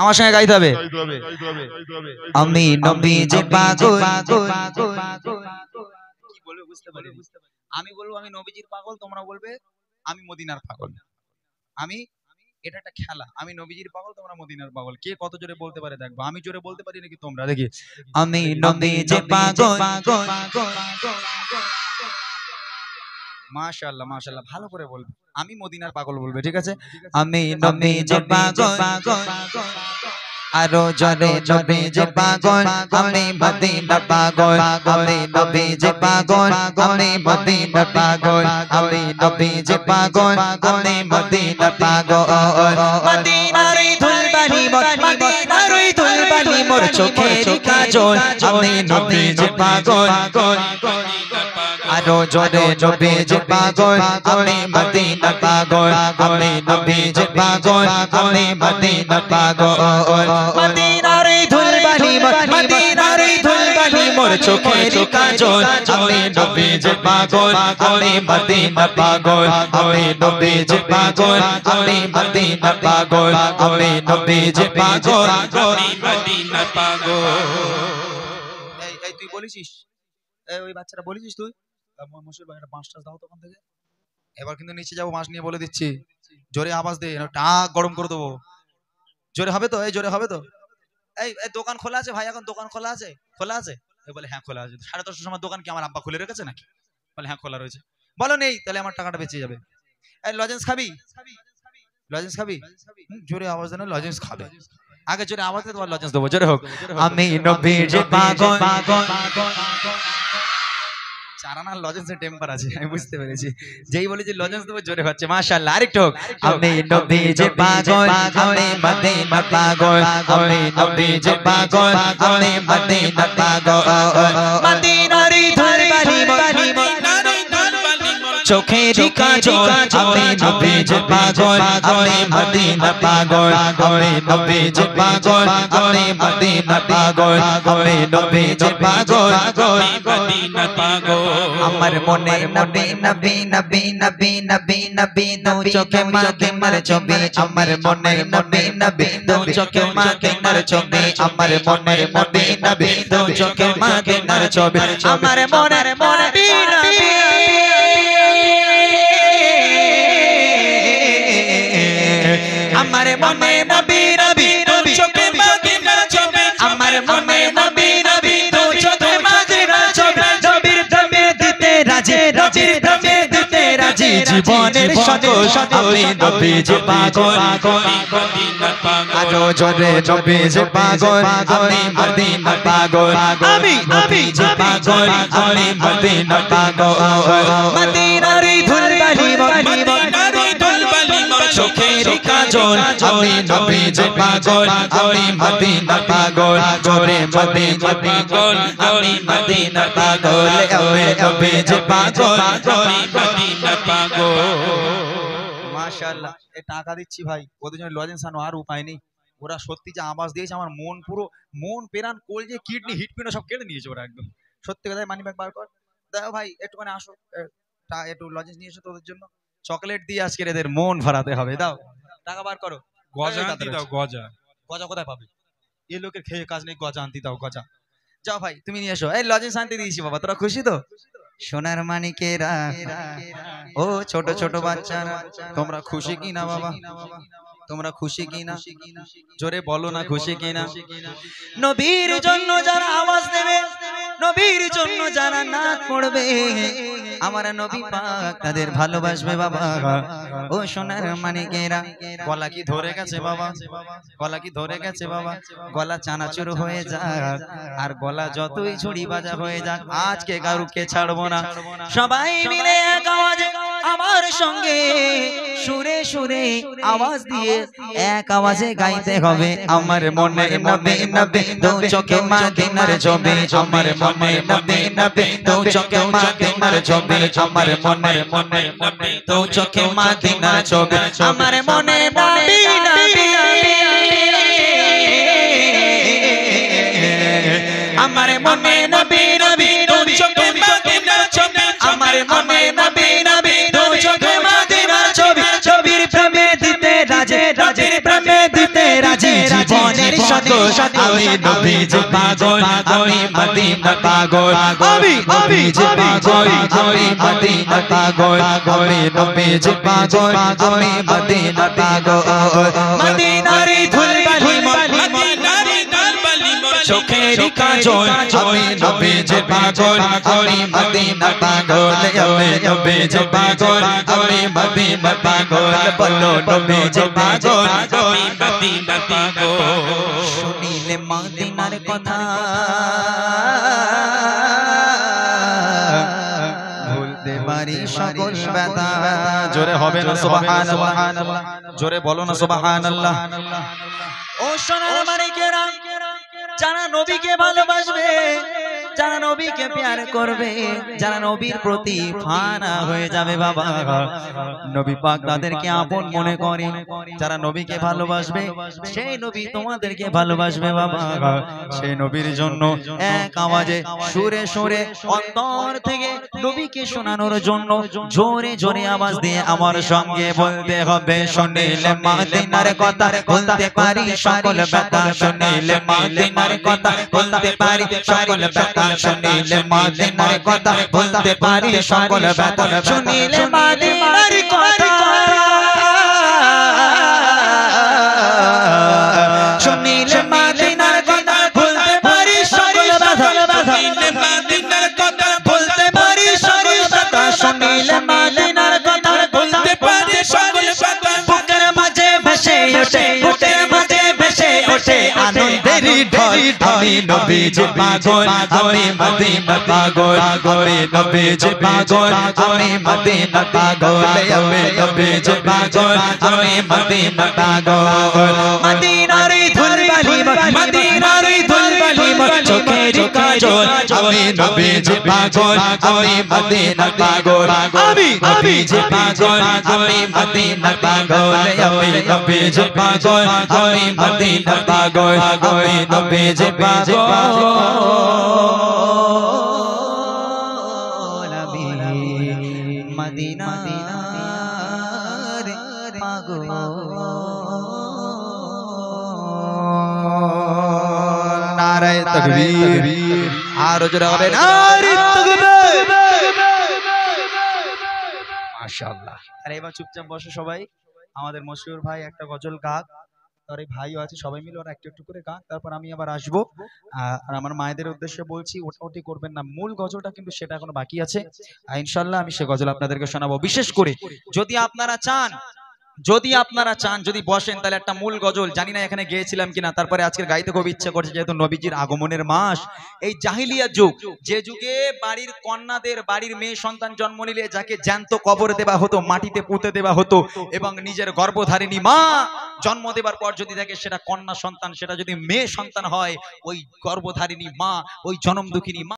আমার সঙ্গে গাইতে হবে। আমি নবীজি পাগল। কি বলবে বুঝতে পারি। আমি বলবো আমি নবীজির পাগল, তোমরা বলবে আমি মদিনার পাগল। আমি এটা একটা খেলা, আমি নবীজির পাগল, তোমরা মদিনার পাগল। কে কত জোরে বলতে পারে দেখবো। আমি জোরে বলতে পারি নাকি তোমরা দেখি। আমি নবীজির পাগল। মাশাআল্লাহ মাশাআল্লাহ, ভালো করে বলবে। আমি মদিনার পাগল বলবে, ঠিক আছে? আমি নবীজির পাগল। আরো জোরে নবীজির পাগল, আমি মদিনার পাগল। আমি নবীজির পাগল, আমি মদিনার পাগল। আমি নবীজির পাগল, আমি মদিনার পাগল। মদিনার ধুলবালি মোর, মদিনার ধুলবালি মোর চোখের কাজল। আমি নবীজির পাগল। আরো জোরে নবীজির পাগল, আমি মদিনার পাগল। আমি নবীজির পাগল, আমি মদিনার পাগল। মদিনার ধুলবালি মোর, মদিনার ধুলবালি মোর চোখের কাজল। আমি নবীজির পাগল, আমি মদিনার পাগল। আমি নবীজির পাগল, আমি মদিনার পাগল। আমি নবীজির পাগল, আমি মদিনার পাগল। এই তুই বলেছিস, ওই বাচ্চাটা বলেছিস তুই মশুর ভাই একটা 5টা দাও তখন থেকে। এবার কিন্তু নিচে যাবো, মাছ নিয়ে বলে দিচ্ছি। জোরে আওয়াজ দে, টাক গরম করে দেবো। জোরে হবে তো? এই জোরে হবে তো? এই দোকান খোলা আছে ভাই? এখন দোকান খোলা আছে? খোলা আছে? বলে হ্যাঁ খোলা আছে। 10:30টার সময় দোকান কি আমার আব্বা খুলে রেখেছে নাকি? বলে হ্যাঁ খোলা রয়েছে। বলো নেই, তাহলে আমার টাকাটা বেঁচে যাবে। এই লজেন্স খাবি? লজেন্স খাবি? জোরে আওয়াজ দেন, লজেন্স খাবে। আগে জোরে আওয়াজ দে, তোমার লজেন্স দেবো। জোরে হোক। আমি নবীজির পাগল। চারানার লজেন্সের টেম্পার আছে, আমি বুঝতে পেরেছি। যেই বলেছি লজেন্স দেবো জোরে হচ্ছে। মাশাআল্লাহ, আরেকটু হোক। আমি নবীজির পাগল, আমি মদিনার পাগল। আমি নবীজির পাগল, আমি মদিনার পাগল। মদিনার ধুলবালি মোর, চোখের কাজল। আমি নবীজির পাগল, আমি মদিনার পাগল। আমি নবীজির পাগল, আমি মদিনার পাগল। আমি নবীজির পাগল, আমি মদিনার পাগল। আমার মনে নবী নবী নবী নবী নবী নবী দু চোখে মদিনার ছবি। আমার মনে নবী নবী দু চোখে মদিনার ছবি। আমার মনে নবী নবী দু চোখে মদিনার ছবি। আমার মনে নবী নবী, আমার মনে নবী নবী দু চোখে মদিনার ছবি। আমার মনে নবী নবী দু চোখে মদিনার ছবি। নবীর প্রেমে দিতে রাজি, নবীর প্রেমে দিতে রাজি। জীবনের সকল আমি নবীজির পাগল, আমি মদিনার পাগল। আরো জোরে নবীজির পাগল, আমি মদিনার পাগল। আমি নবীজির পাগল, আমি মদিনার পাগল। মদিনার ধুলবালি মোর, মদিনার ধুলবালি মোর চোখের কাজল। আমি নবীজির পাগল, আমি মদিনার পাগল। জোরে মদিনার পাগল, আমি মদিনার পাগল। আমি নবীজির পাগল, আমি মদিনার পাগল। মাশাআল্লাহ, এই টাকা দিচ্ছি ভাই, ওদের জন্য লজেন্স আনো, আর উপায় নেই। ওরা সত্যি যে আওয়াজ দিয়েছে, আমার মন পুরো, মন পেরান কলজে কিডনি হিটপিনো সব কেড়ে নিয়েছে ওরা একদম। সত্যি কথা, মানি ব্যাগ বার কর। দেখো ভাই একটুখানি আসো, একটু লজেন্স নিয়ে এসো তোদের জন্য। চকলেট দিয়ে আজকে এদের মন ভরাতে হবে। দাও টাকা বার করো। গজা আনতে দাও, গজা। গজা কোথায় পাবে? এই লোকের খেয়ে কাজ নেই, গজা আনতে দাও, গজা। যাও ভাই তুমি নিয়ে এসো। এই লজেন্স আনতে দিয়েছি বাবা, তোরা খুশি তো? সোনার মানিকেরা, ও ছোট ছোট বাচ্চারা, তোমরা খুশি কি না বাবা? তোমরা খুশি কি না? জোরে বলো না খুশি কি না? নবীর জন্য যারা আওয়াজ দেবে, নবীর জন্য যারা নাচ পড়বে, আমার নবী পাক তাদের ভালোবাসবে বাবা। ও সোনার মানিকেরা, গলা কি ধরে গেছে বাবা? গলা কি ধরে গেছে বাবা? গলা চানাচুর হয়ে যাক, আর গলা যতই ঝুড়ি বাজা হয়ে যাক, আজকে কারুকে ছাড়বো না। সবাই মিলে এক আওয়াজে আমার সঙ্গে সুরে সুরে আওয়াজ দিয়ে এক আওয়াজে গাইতে হবে। আমার মনে নবী নবী দু চোখে মদিনার ছবি। আমার মনে নবী নবী দু চোখে মদিনার ছবি। আমার মনে মনে নবী দু চোখে মদিনার ছবি। আমার মনে নবী নবী, আমার মনে নবী নবী দু চোখে মদিনার ছবি। আমার মনে নবী নবী দু চোখে মদিনার ছবি। ছবির প্রেমে দিতে রাজি, রাজির প্রেমে দিতে রাজি। জীবন সকল আমি নবীজি পাগল আমি মদিনা পাগল আমি নবীজি পাগল আমি মদিনা পাগল আমি নবীজি পাগল আমি মদিনা পাগল মদিনার ধুলবালি মদিনার ধুলবালি চোখের কাজল আমি নবীজি পাগল আমি মদিনা পাগল আমি নবীজি পাগল আমি মদিনা পাগল বলো নবীজি পাগল আমি মদিনা পাগল শুনিলে মদিনার কথা ভুলতে পারি সকল ব্যথা জোরে হবে না সুবহানাল্লাহ জোরে বলো না সুবহানাল্লাহ ও সোনার মানিকেরা যারা নবীকে ভালোবাসবে যারা নবীকে প্যার করবে যারা নবীর প্রতি ফানা হয়ে যাবে বাবা নবী পাক তাদেরকে আপন মনে করে যারা নবীকে ভালোবাসবে সেই নবী তোমাদেরকে ভালোবাসবে বাবা সেই নবীর জন্য এক আওয়াজে সুরে সুরে অন্তর থেকে নবীকে শোনানোর জন্য জোরে জোরে আওয়াজ দিয়ে আমার সঙ্গে বলতে হবে শুনিলে মদিনার কথা বলতে পারি সকল ব্যথা শুনিলে মদিনার কথা বলতে পারি সকল ব্যথা শুনিলে মদিনার কথা বলতে পারি সকল ব্যথা শুনিলে মদিনার কথা শুনিলে মদিনার কথা বলতে পারি সকল ব্যথা শুনিলে মদিনার কথা বলতে পারি সকল ব্যথা শুনিলে মদিনার কথা বলতে পারি সকল ব্যথা বুকের মাঝে ভেসে ওঠে বুকের মাঝে ভেসে ওঠে আনন্দের ঢল আমি নবীজি পাগল আমি মদিনা পাগল আমি নবীজি পাগল আমি মদিনা পাগল আমি নবীজি পাগল আমি মদিনা পাগল মদিনার ধুলবালি মদিনার ধুলবালি চোখের কাজল আমি নবীজি পাগল আমি মদিনা পাগল আমি নবীজি পাগল আমি মদিনা পাগল আমি নবীজি পাগল আমি মদিনা পাগল আমি নবীজি পাগল আমি মদিনার পাগল নারায়ে তাকবীর আর জোরে হবে নারে তাকবীর মাশাআল্লাহ আরে এবার চুপচাপ বসো সবাই আমাদের মশহুর ভাই একটা গজল গাক আর এই ভাইও আছে সবাই মিলে ওরা একটু একটু করে গান তারপর আমি আবার আসবো আর আমার মায়েদের উদ্দেশ্যে বলছি ওটাওটি করবেন না মূল গজলটা কিন্তু সেটা এখনো বাকি আছে ইনশাআল্লাহ আমি সে গজল আপনাদেরকে শোনাবো বিশেষ করে যদি আপনারা চান যদি বসেন তাহলে একটা মূল গজল জানি না এখানে গিয়েছিলাম কিনা তারপরে আজকের গাইতে খুব ইচ্ছে করছে যেহেতু নবীজির আগমনের মাস এই জাহিলিয়া যুগ যে যুগে বাড়ির কন্যাদের বাড়ির মেয়ে সন্তান জন্ম নিলে যাকে জ্যান্ত কবর দেওয়া হতো মাটিতে পুঁতে দেওয়া হতো এবং নিজের গর্ভধারিণী মা জন্ম দেবার পর যদি থাকে সেটা কন্যা সন্তান সেটা যদি মেয়ে সন্তান হয় ওই গর্ভধারিণী মা ওই জনম দুঃখিনী মা